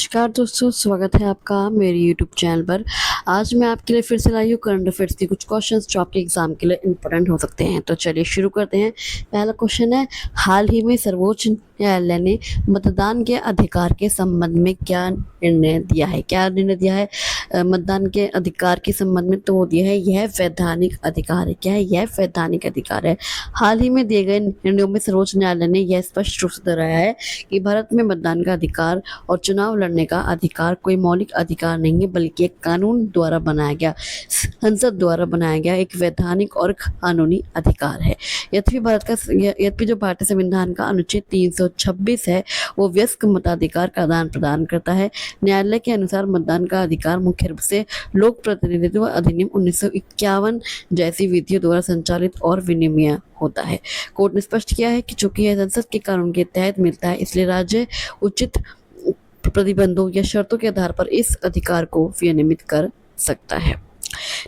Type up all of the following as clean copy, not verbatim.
नमस्कार दोस्तों, स्वागत है आपका मेरे यूट्यूब चैनल पर। आज मैं आपके लिए फिर से लाई हूँ करंट अफेयर्स के कुछ क्वेश्चंस जो आपके एग्जाम के लिए इम्पोर्टेंट हो सकते हैं। तो चलिए शुरू करते हैं। पहला क्वेश्चन है, हाल ही में सर्वोच्च न्यायालय ने मतदान के अधिकार के संबंध में क्या निर्णय दिया है? क्या निर्णय दिया है मतदान के अधिकार के संबंध में? तो वो दिया है यह वैधानिक अधिकार है। क्या है? यह वैधानिक अधिकार है। हाल ही में दिए गए निर्णयों में सर्वोच्च न्यायालय ने यह स्पष्ट रूप से दोहराया है कि भारत में मतदान का अधिकार और चुनाव लड़ने का अधिकार कोई मौलिक अधिकार नहीं है, बल्कि एक कानून द्वारा बनाया गया, संसद द्वारा बनाया गया एक वैधानिक और कानूनी अधिकार है। यद्यपि जो भारतीय संविधान का अनुच्छेद 326 है वो वयस्क मताधिकार का आदान प्रदान करता है। न्यायालय के अनुसार मतदान का अधिकार मुख्य रूप से लोक प्रतिनिधित्व अधिनियम 1951 जैसी विधियों द्वारा संचालित और विनिमय होता है। कोर्ट ने स्पष्ट किया है कि चूंकि यह संसद के कानून के तहत मिलता है, इसलिए राज्य उचित प्रतिबंधों या शर्तों के आधार पर इस अधिकार को विनियमित कर सकता है।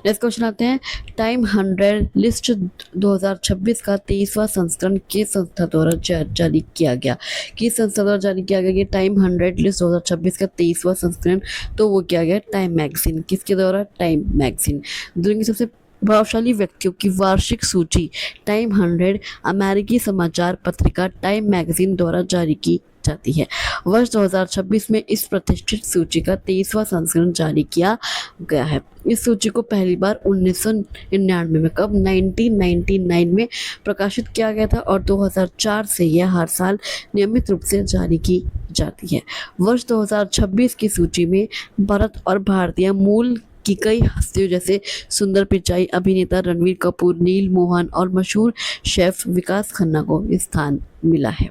नेक्स्ट क्वेश्चन आते हैं, टाइम 100 लिस्ट 2026 का 23वां संस्करण किस संस्था द्वारा जारी किया गया? किस संस्था द्वारा जारी किया गया? ये टाइम 100 लिस्ट 2026 का 23वां संस्करण तो वो किया गया टाइम मैगजीन। किसके द्वारा? Time magazine. दुनिया की सबसे प्रभावशाली व्यक्तियों की वार्षिक सूची टाइम 100 अमेरिकी समाचार पत्रिका टाइम मैगजीन द्वारा जारी की जाती है। वर्ष 2026 में इस प्रतिष्ठित सूची का 23वां संस्करण जारी किया गया है। इस सूची को पहली बार 1999 में 1999 में प्रकाशित किया गया था और 2004 से यह हर साल नियमित रूप से जारी की जाती है। वर्ष 2026 की सूची में भारत और भारतीय मूल की कई हस्तियों जैसे सुंदर पिचाई, अभिनेता रणवीर कपूर, नील मोहन और मशहूर शेफ विकास खन्ना को स्थान मिला है।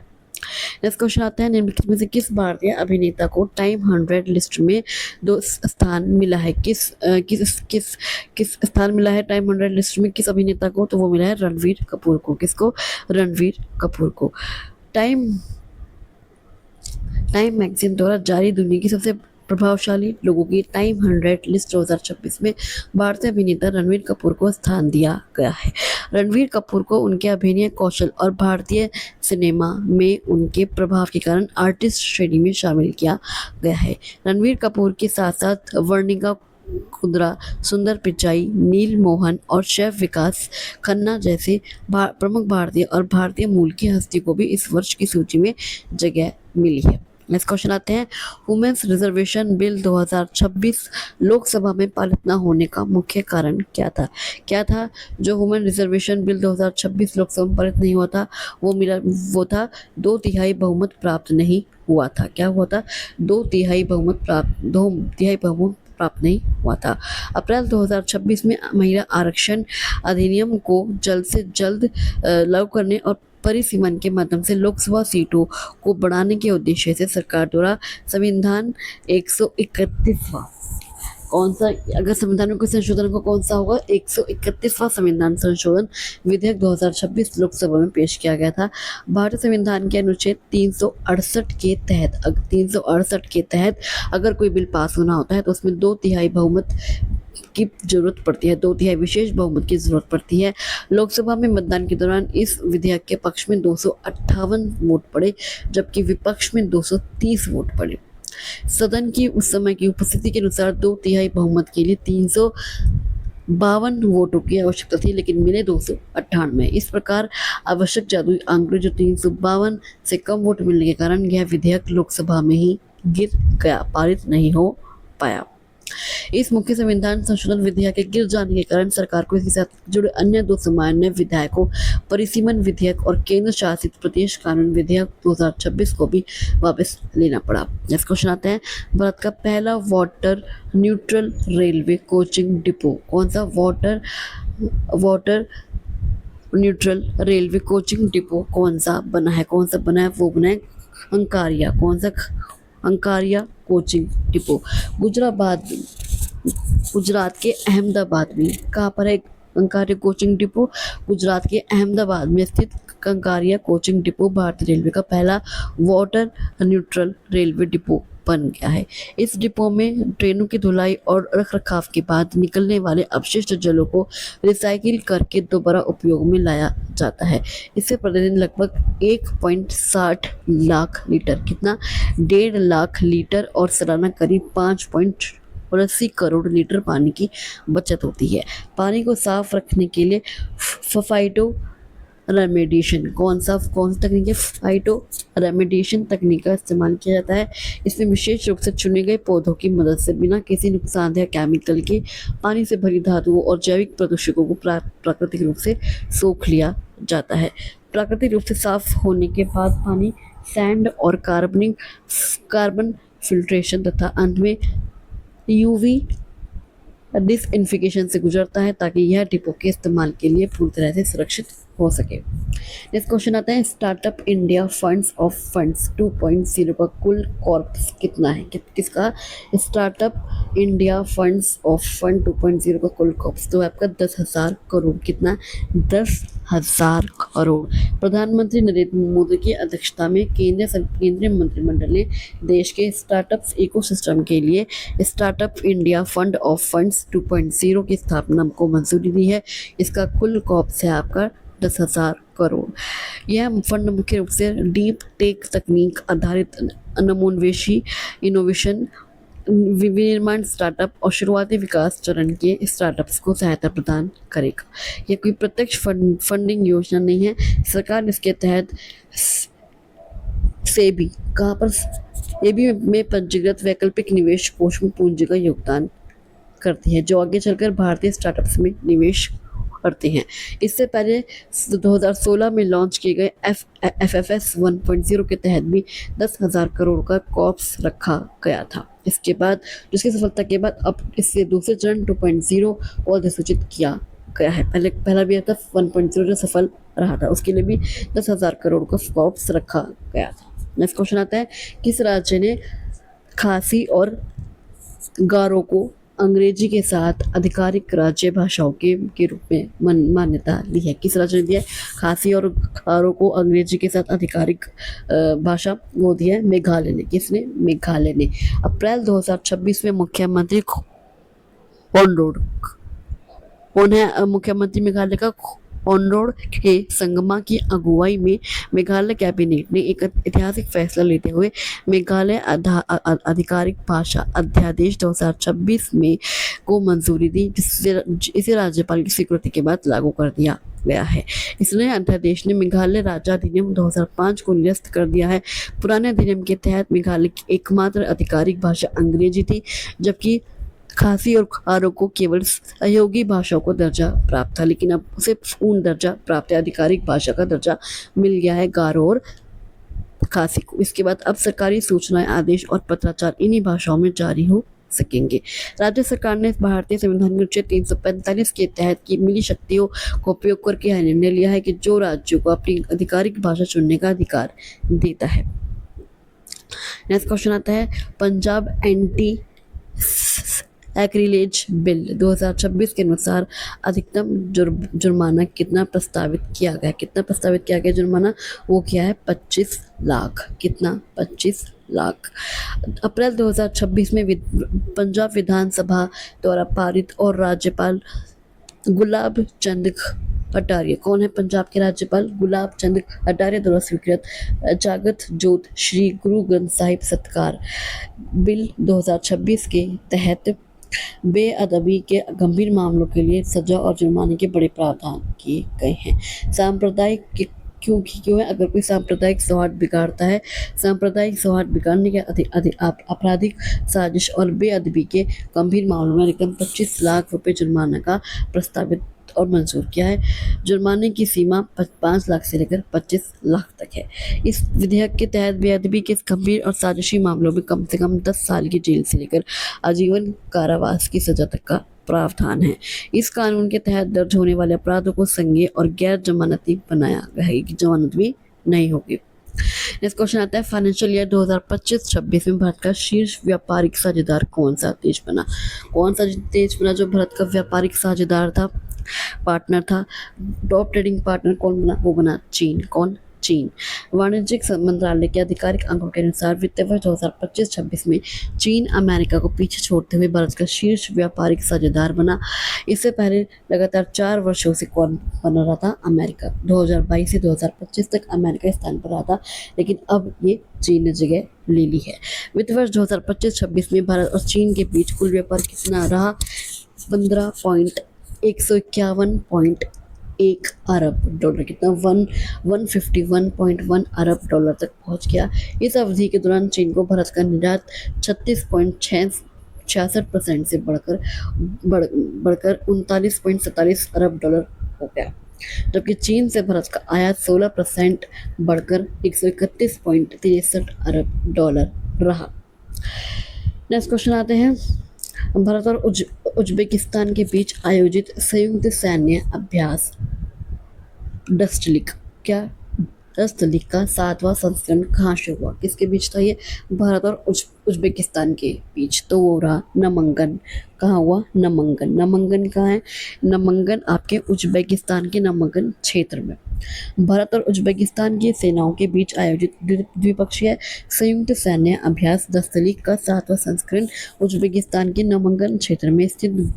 नेक्स्ट क्वेश्चन आता है, निम्नलिखित में से किस भारतीय अभिनेता को टाइम 100 लिस्ट में 2 स्थान मिला है? किस स्थान मिला है टाइम 100 लिस्ट में किस अभिनेता को? तो वो मिला है रणवीर कपूर को। किसको? रणवीर कपूर को। टाइम मैगजीन द्वारा जारी दुनिया की सबसे प्रभावशाली लोगों की टाइम 100 लिस्ट 2026 में भारतीय अभिनेता रणवीर कपूर को स्थान दिया गया है। रणवीर कपूर को उनके अभिनय कौशल और भारतीय सिनेमा में उनके प्रभाव के कारण आर्टिस्ट श्रेणी में शामिल किया गया है। रणवीर कपूर के साथ साथ वर्णिका कुंद्रा, सुंदर पिचाई, नील मोहन और शेफ विकास खन्ना जैसे प्रमुख भारतीय और भारतीय मूल की हस्ती को भी इस वर्ष की सूची में जगह मिली है। नेक्स्ट क्वेश्चन आते हैं, वुमेन्स रिजर्वेशन बिल 2026 लोकसभा में पारित न होने का मुख्य कारण क्या था? क्या था जो वुमेन रिजर्वेशन बिल 2026 लोकसभा में पारित नहीं हुआ था? वो था 2/3 बहुमत प्राप्त नहीं हुआ था। क्या हुआ था? 2/3 बहुमत प्राप्त नहीं हुआ था। अप्रैल 2026 में महिला आरक्षण अधिनियम को जल्द से जल्द लागू करने और परिसीमन के माध्यम से लोकसभा सीटों को बढ़ाने के उद्देश्य से सरकार द्वारा संविधान 131वां कौन सा, अगर संविधान में कोई संशोधन को कौन सा होगा? 131वां संविधान संशोधन विधेयक 2026 लोकसभा में पेश किया गया था। भारतीय संविधान के अनुच्छेद 368 के तहत अगर कोई बिल पास होना होता है तो उसमें 2/3 बहुमत की जरूरत पड़ती है, 2/3 विशेष बहुमत की जरूरत पड़ती है। लोकसभा में मतदान के दौरान इस विधेयक के पक्ष में 258 वोट पड़े जबकि विपक्ष में 230 वोट पड़े। सदन की उस समय की उपस्थिति के अनुसार 2/3 बहुमत के लिए 352 वोटों की आवश्यकता थी, लेकिन मिले 298। इस प्रकार आवश्यक जादुई आंकड़े जो 352 से कम वोट मिलने के कारण यह विधेयक लोकसभा में ही गिर गया, पारित नहीं हो पाया। इस मुख्य संविधान संशोधन विधेयक के गिर जाने के कारण सरकार को इसके साथ जुड़े अन्य 2 सामान्य विधेयकों परिसीमन विधेयक और केंद्र शासित प्रदेश कानून विधेयक 2026 को भी वापस लेना पड़ा। नेक्स्ट क्वेश्चन आता है, भारत का पहला water neutral railway coaching depot कौन सा? Water neutral railway coaching depot कौन सा बना है? वो बना है अंकारिया। कौन सा? अंकारिया कोचिंग डिपो गुजरात के अहमदाबाद में। कहाँ पर है अंकारिया कोचिंग डिपो? गुजरात के अहमदाबाद में स्थित अंकारिया कोचिंग डिपो भारतीय रेलवे का पहला वाटर न्यूट्रल रेलवे डिपो बन गया है। इस डिपो में ट्रेनों की धुलाई और रखरखाव के बाद निकलने वाले अपशिष्ट जलों को रिसाइकिल करके दोबारा उपयोग में लाया जाता है। इससे प्रतिदिन लगभग 1.60 लाख लीटर, कितना, 1.5 लाख लीटर और सालाना करीब 5.80 करोड़ लीटर पानी की बचत होती है। पानी को साफ रखने के लिए फाइटो रेमेडिएशन, कौन सी तकनीक है, फाइटो रेमेडिएशन तकनीक का इस्तेमाल किया जाता है। इसमें विशेष रूप से चुने गए पौधों की मदद से बिना किसी नुकसानदेह केमिकल के पानी से भरी धातुओं और जैविक प्रदूषकों को प्राकृतिक रूप से सोख लिया जाता है। प्राकृतिक रूप से साफ होने के बाद पानी सैंड और कार्बन फिल्ट्रेशन तथा अंत में यूवी डिसइंफिकेशन से गुजरता है ताकि यह डिपो के इस्तेमाल के लिए पूरी तरह से सुरक्षित हो सके। नेक्स्ट क्वेश्चन आता है, startup India funds of funds 2.0 का कुल कॉर्पस कितना है? किसका? Startup India funds of fund 2.0 का कुल कॉर्पस तो आपका 10,000 करोड़, कितना, 10,000 करोड़। प्रधानमंत्री नरेंद्र मोदी की अध्यक्षता में केंद्रीय मंत्रिमंडल ने देश के स्टार्टअप इकोसिस्टम के लिए startup India fund of funds 2.0 की स्थापना को मंजूरी दी है। इसका कुल कॉर्पस है आपका 10,000 करोड़। यह फंड मुख्य रूप से डीप टेक तकनीक आधारित नमोन्वेषी इनोवेशन, विनिर्माण स्टार्टअप और शुरुआती विकास चरण के स्टार्टअप्स को सहायता प्रदान करेगा। यह कोई प्रत्यक्ष फंडिंग योजना नहीं है। सरकार इसके तहत सेबी, कहाँ पर, सेबी में पंजीकृत वैकल्पिक निवेश कोष में पूंजी का योगदान करती है, जो आगे चलकर भारतीय स्टार्टअप्स में निवेश करते हैं। इससे पहले 2016 में लॉन्च किए गए FFS 1.0 के तहत भी 10,000 करोड़ का कॉर्पस रखा गया था। इसके बाद, जिसकी सफलता के बाद अब इससे दूसरे चरण 2.0 को अधिसूचित किया गया है। पहला भी था 1.0 जो सफल रहा था, उसके लिए भी 10,000 करोड़ का कॉर्पस रखा गया था। नेक्स्ट क्वेश्चन आता है, किस राज्य ने खासी और गारो को अंग्रेजी के साथ आधिकारिक राज्य भाषाओं के रूप में मान्यता दी है? किस राज्य ने दिया है खासी और गारो को अंग्रेजी के साथ आधिकारिक भाषा? वो दिया है मेघालय ने। किसने? मेघालय ने। अप्रैल 2026 में मुख्यमंत्री कौन है मुख्यमंत्री मेघालय का? कॉनराड के संगमा की अगुवाई में मेघालय कैबिनेट ने एक ऐतिहासिक फैसला लेते हुए मेघालय आधिकारिक भाषा अध्यादेश 2026 में को मंजूरी दी, जिससे इसे राज्यपाल की स्वीकृति के बाद लागू कर दिया गया है। इस नए अध्यादेश ने मेघालय राज्य अधिनियम 2005 को निरस्त कर दिया है। पुराने अधिनियम के तहत मेघालय की एकमात्र आधिकारिक भाषा अंग्रेजी थी, जबकि खासी और गारो को केवल सहयोगी भाषाओं को दर्जा प्राप्त था, लेकिन अब उसे पूर्ण दर्जा प्राप्त है, आधिकारिक भाषा का दर्जा मिल गया है गारो और खासी को। इसके बाद अब सरकारी सूचनाएं, आदेश और पत्राचार इन्हीं भाषाओं में जारी हो सकेंगे। राज्य सरकार ने भारतीय संविधान के अनुच्छेद 345 के तहत की मिली शक्तियों का उपयोग करके यह निर्णय लिया है कि जो राज्यों को अपनी आधिकारिक भाषा चुनने का अधिकार देता है। नेक्स्ट क्वेश्चन आता है, पंजाब एंटी एक्रिलेज बिल 2026 के अनुसार अधिकतम जुर्माना कितना प्रस्तावित किया गया? कितना प्रस्तावित किया गया जुर्माना? वो क्या है? 25 लाख। कितना? 25 लाख। अप्रैल 2026 में पंजाब विधानसभा द्वारा पारित और राज्यपाल गुलाब चंद कटारिया, कौन है पंजाब के राज्यपाल? गुलाब चंद कटारिया द्वारा स्वीकृत जागत जोत श्री गुरु ग्रंथ साहिब सत्कार बिल 2026 के तहत बेअदबी के गंभीर मामलों के लिए सजा और जुर्माने के बड़े प्रावधान किए गए हैं। सांप्रदायिक क्यों है? अगर कोई सांप्रदायिक सौहार्द बिगाड़ता है, सांप्रदायिक सौहार्द बिगाड़ने के आपराधिक साजिश और बेअदबी के गंभीर मामलों में अधिकतम 25 लाख रुपए जुर्माना का प्रस्तावित और मंजूर किया है। जुर्माने की सीमा 5 लाख से लेकर 25 लाख तक है। इस विधेयक के तहत बेअदबी के गंभीर और साजिशी मामलों में कम से कम 10 साल की जेल से लेकर आजीवन कारावास की सजा तक का प्रावधान है। इस कानून के तहत दर्ज होने वाले अपराधों को संज्ञेय और गैर जमानती बनाया गया है कि जमानत भी नहीं होगी। नेक्स्ट क्वेश्चन आता है, फाइनेंशियल ईयर 2025-26 में भारत का शीर्ष व्यापारिक साझेदार कौन सा देश बना? कौन सा देश बना जो भारत का व्यापारिक साझेदार था, पार्टनर था? टॉप ट्रेडिंग पार्टनर कौन बना? वो बना चीन। कौन? चीन। वाणिज्यिक मंत्रालय के आधिकारिक अंकों के अनुसार वित्त वर्ष 2025-26 में चीन अमेरिका को पीछे छोड़ते हुए भारत का शीर्ष व्यापारिक साझेदार बना। इससे पहले लगातार 4 वर्षों से कौन बना रहा था? अमेरिका। 2022 से 2025 तक अमेरिका इस स्थान पर रहा था, लेकिन अब ये चीन ने जगह ले ली है। वित्त वर्ष 2025-26 में भारत और चीन के बीच कुल व्यापार कितना रहा? 15.151.1 अरब डॉलर। कितना? 151.1 अरब डॉलर तक पहुंच गया। इस अवधि के दौरान चीन को भारत का निर्यात 36.66% से बढ़कर 39.47 अरब डॉलर हो गया, जबकि चीन से भारत का आयात 16% बढ़कर 131.63 अरब डॉलर रहा। नेक्स्ट क्वेश्चन आते हैं। भारत और उज्बेकिस्तान के बीच आयोजित संयुक्त सैन्य अभ्यास डस्टलिक का 7वां संस्करण कहाँ शुरू हुआ? किसके बीच था ये? भारत और उज्बेकिस्तान के बीच। तो वो रहा नामांकन। कहाँ हुआ? नामांकन। नामांकन कहाँ है? नामांकन आपके उज्बेकिस्तान के नामांकन क्षेत्र में। भारत और उज्बेकिस्तान की सेनाओं के बीच आयोजित द्विपक्षीय संयुक्त सैन्य अभ्यास डस्टलिक का 7वां संस्करण उज्बेकिस्तान के नामांकन क्षेत्र में स्थित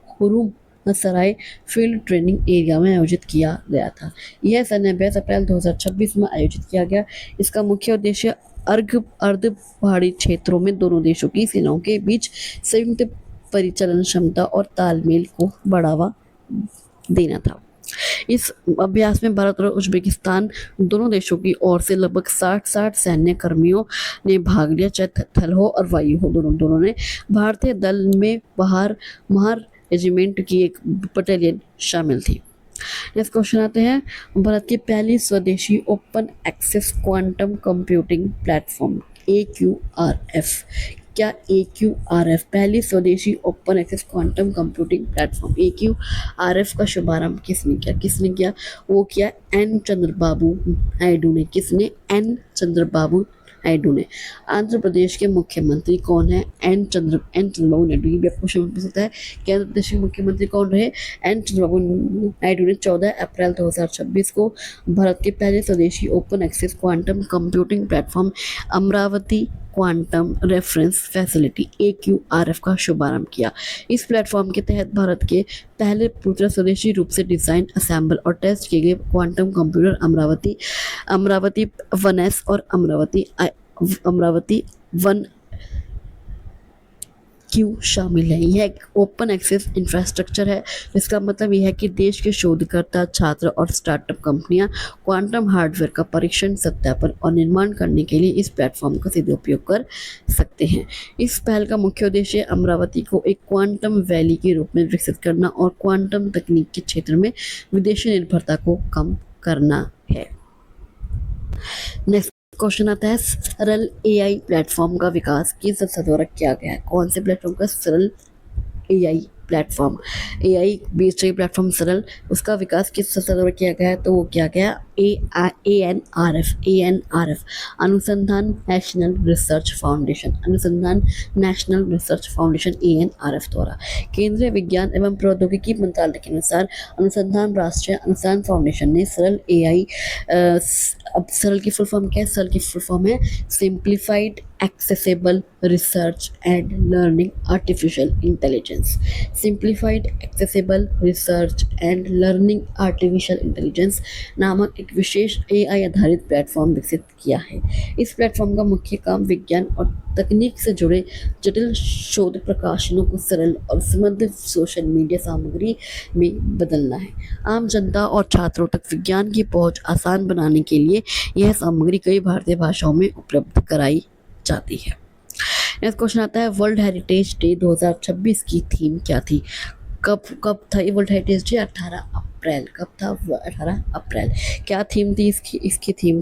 खुरुम सराय फील्ड ट्रेनिंग एरिया में आयोजित किया गया था। यह सैन्य अभ्यास अप्रैल 2026 में आयोजित किया गया। इसका मुख्य उद्देश्य अर्ध पहाड़ी क्षेत्रों में दोनों देशों की सेनाओं के बीच संयुक्त परिचालन क्षमता और तालमेल को बढ़ावा देना था। इस अभ्यास में भारत और उज्बेकिस्तान दोनों देशों की ओर से लगभग 60 सैन्य कर्मियों ने भाग लिया, चाहे थल हो और वायु हो, दोनों ने। भारतीय दल में महार रेजिमेंट की एक बटालियन शामिल थी। नेक्स्ट क्वेश्चन आते हैं। भारत की पहली स्वदेशी open access quantum computing platform AQRF। क्या AQRF पहली स्वदेशी open access quantum computing platform AQRF का शुभारंभ किसने किया? वो किया एन चंद्रबाबू नायडू ने। किसने? एन चंद्रबाबू नायडू ने। आंध्र प्रदेश के मुख्यमंत्री कौन है? एन चंद्रबाबू नायडू। ये भी आपको क्वेश्चन पूछ सकता है कि आंध्र प्रदेश के मुख्यमंत्री कौन रहे? एन चंद्रबाबू नायडू ने 14 अप्रैल 2026 को भारत के पहले स्वदेशी open access quantum computing platform Amaravati quantum reference facility AQRF का शुभारंभ किया। इस प्लेटफॉर्म के तहत भारत के पहले पूर्ण स्वदेशी रूप से डिजाइन, असेंबल और टेस्ट किए गए क्वांटम कंप्यूटर अमरावती 1S और अमरावती 1Q शामिल है। यह एक ओपन एक्सेस इंफ्रास्ट्रक्चर है। इसका मतलब यह है कि देश के शोधकर्ता, छात्र और स्टार्टअप कंपनियां क्वांटम हार्डवेयर का परीक्षण, सत्यापन और निर्माण करने के लिए इस प्लेटफॉर्म का सीधे उपयोग कर सकते हैं। इस पहल का मुख्य उद्देश्य अमरावती को एक क्वांटम वैली के रूप में विकसित करना और क्वांटम तकनीक के क्षेत्र में विदेशी निर्भरता को कम करना है। नेक्स्ट क्वेश्चन आता है। सरल AI प्लेटफॉर्म का विकास किस संस्था द्वारा किया गया है? कौन से प्लेटफॉर्म का? सरल AI platform. AI based platform सरल, उसका विकास किस संस्था द्वारा किया गया है? तो वो किया गया ANRF अनुसंधान नेशनल रिसर्च फाउंडेशन ANRF द्वारा। केंद्रीय विज्ञान एवं प्रौद्योगिकी मंत्रालय के अनुसार अनुसंधान राष्ट्रीय अनुसंधान फाउंडेशन ने सरल AI अब सरल की फुल फॉर्म क्या है? सरल की फुल फॉर्म है simplified accessible research and learning artificial intelligence. Simplified accessible research and learning artificial intelligence नामक एक विशेष AI आधारित प्लेटफॉर्म विकसित किया है। इस प्लेटफॉर्म का मुख्य काम विज्ञान और तकनीक से जुड़े जटिल शोध प्रकाशनों को सरल और समृद्ध सोशल मीडिया सामग्री में बदलना है। आम जनता और छात्रों तक विज्ञान की पहुंच आसान बनाने के लिए यह सामग्री कई भारतीय भाषाओं में उपलब्ध कराई जाती है। नेक्स्ट क्वेश्चन आता है। वर्ल्ड हेरिटेज डे 2026 की थीम क्या थी? कब था ये वर्ल्ड हेरिटेज डे? 18 अप्रैल। कब था? 18 अप्रैल। क्या थीम थी इसकी थीम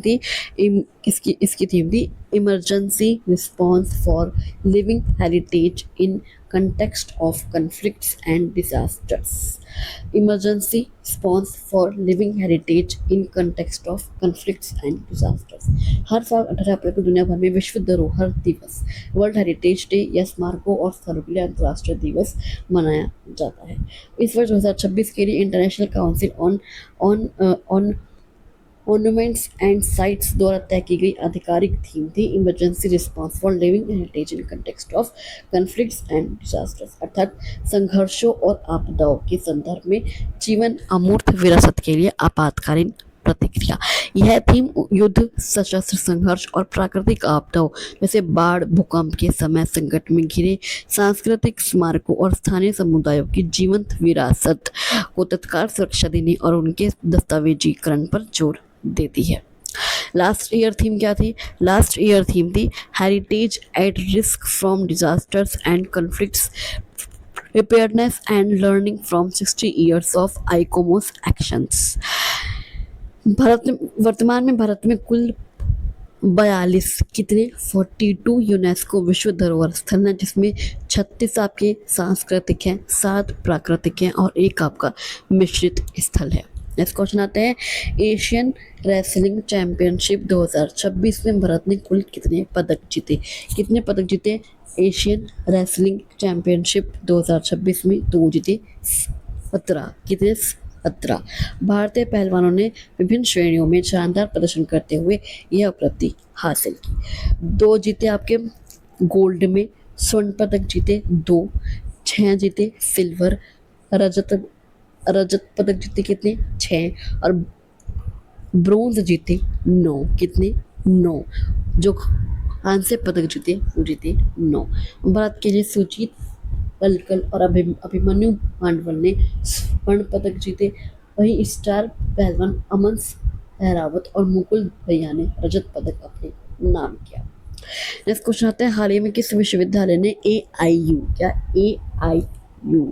थी emergency response for living heritage in context of conflicts and disasters। Emergency response for living heritage in context of conflicts and disasters। हर साल 18 अप्रैल को दुनिया भर में विश्व धरोहर दिवस वर्ल्ड हेरिटेज डे या स्मारकों और स्थलों के लिए अंतर्राष्ट्रीय दिवस मनाया जाता है। इस वर्ष 2026 के लिए international council on ornaments and sites द्वारा तय की गई आधिकारिक थीम थी emergency response for living heritage in context of conflicts and disasters, अर्थात संघर्षों और आपदाओं के संदर्भ में जीवन अमूर्त विरासत के लिए आपातकालीन प्रतिक्रिया। यह थीम युद्ध, सशस्त्र संघर्ष और प्राकृतिक आपदाओं जैसे बाढ़, भूकंप के समय संकट में घिरे सांस्कृतिक स्मारकों और स्थानीय समुदायों की जीवंत विरासत को तत्काल सुरक्षा देने और उनके दस्तावेजीकरण पर जोर देती है। लास्ट ईयर थीम क्या थी? लास्ट ईयर थीम थी heritage at risk from disasters and conflicts, preparedness and learning from 60 years of ICOMOS actions. वर्तमान में भारत में कुल 42 कितने 42 यूनेस्को विश्व धरोहर स्थल हैं, जिसमें 36 आपके सांस्कृतिक हैं, 7 प्राकृतिक हैं और 1 आपका मिश्रित स्थल है। नेक्स्ट क्वेश्चन आते हैं, एशियन रेसलिंग चैंपियनशिप 2026 में भारत ने कुल कितने पदक जीते? कितने पदक जीते एशियन रेसलिंग चैंपियनशिप 2026 में? तो वो जीते 17। कितने? 17। भारतीय पहलवानों ने विभिन्न श्रेणियों में शानदार प्रदर्शन करते हुए यह उपलब्धि हासिल की। 2 जीते आपके गोल्ड में, स्वर्ण पदक जीते 2, 6 जीते सिल्वर, रजत पदक जीते कितने? 6 और ब्रोंज जीते 9। कितने? 9। जो कांस्य पदक जीते वो जीते 9। भारत के लिए सुजीत पलकल और अभिमन्यु पांडवल ने स्वर्ण पदक जीते, वहीं स्टार पहलवान अमन सहरावत और मुकुल भैया ने रजत पदक अपने नाम किया। नेक्स्ट क्वेश्चन आता है, हाल ही में किस विश्वविद्यालय ने AIU क्या AIU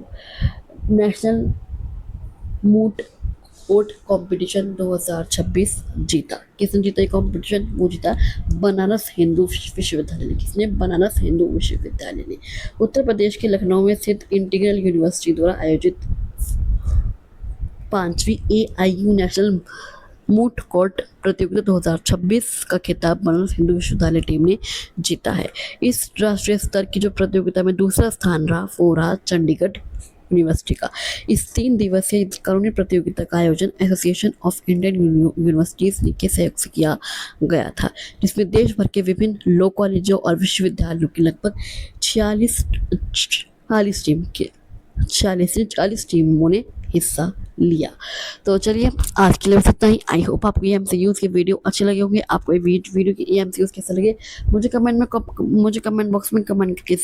national moot court competition 2026 जीता? किसने जीता ये कंपटीशन? वो जीता बनारस हिंदू विश्वविद्यालय ने। किसने? बनारस हिंदू विश्वविद्यालय ने। उत्तर प्रदेश के लखनऊ में स्थित इंटीग्रल यूनिवर्सिटी द्वारा आयोजित 5वीं AIU नेशनल मूट कोर्ट प्रतियोगिता 2026 का खिताब बनारस हिंदू विश्वविद्यालय टीम ने जीता है। इस राष्ट्रीय स्तर की जो प्रतियोगिता में दूसरा स्थान रहा वो रहा चंडीगढ़ यूनिवर्सिटी का। इस 3 दिवसीय कानूनी प्रतियोगिता का आयोजन एसोसिएशन ऑफ इंडियन यूनिवर्सिटीज के सहयोग से किया गया था, जिसमें देश भर के विभिन्न लॉ कॉलेजों और विश्वविद्यालयों की लगभग 40 टीमों ने हिस्सा लिया। तो चलिए आज के लिए बस इतना ही। आई होप आपको ये MCQs के वीडियो अच्छे लगे होंगे। आपको ये वीडियो के MCQs कैसे लगे मुझे कमेंट बॉक्स में कमेंट करके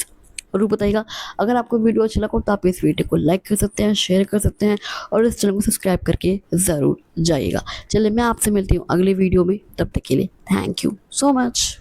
जरूर बताइएगा। अगर आपको वीडियो अच्छा लगा तो आप इस वीडियो को लाइक कर सकते हैं, शेयर कर सकते हैं और इस चैनल को सब्सक्राइब करके ज़रूर जाइएगा। चलिए मैं आपसे मिलती हूँ अगले वीडियो में, तब तक के लिए थैंक यू सो मच।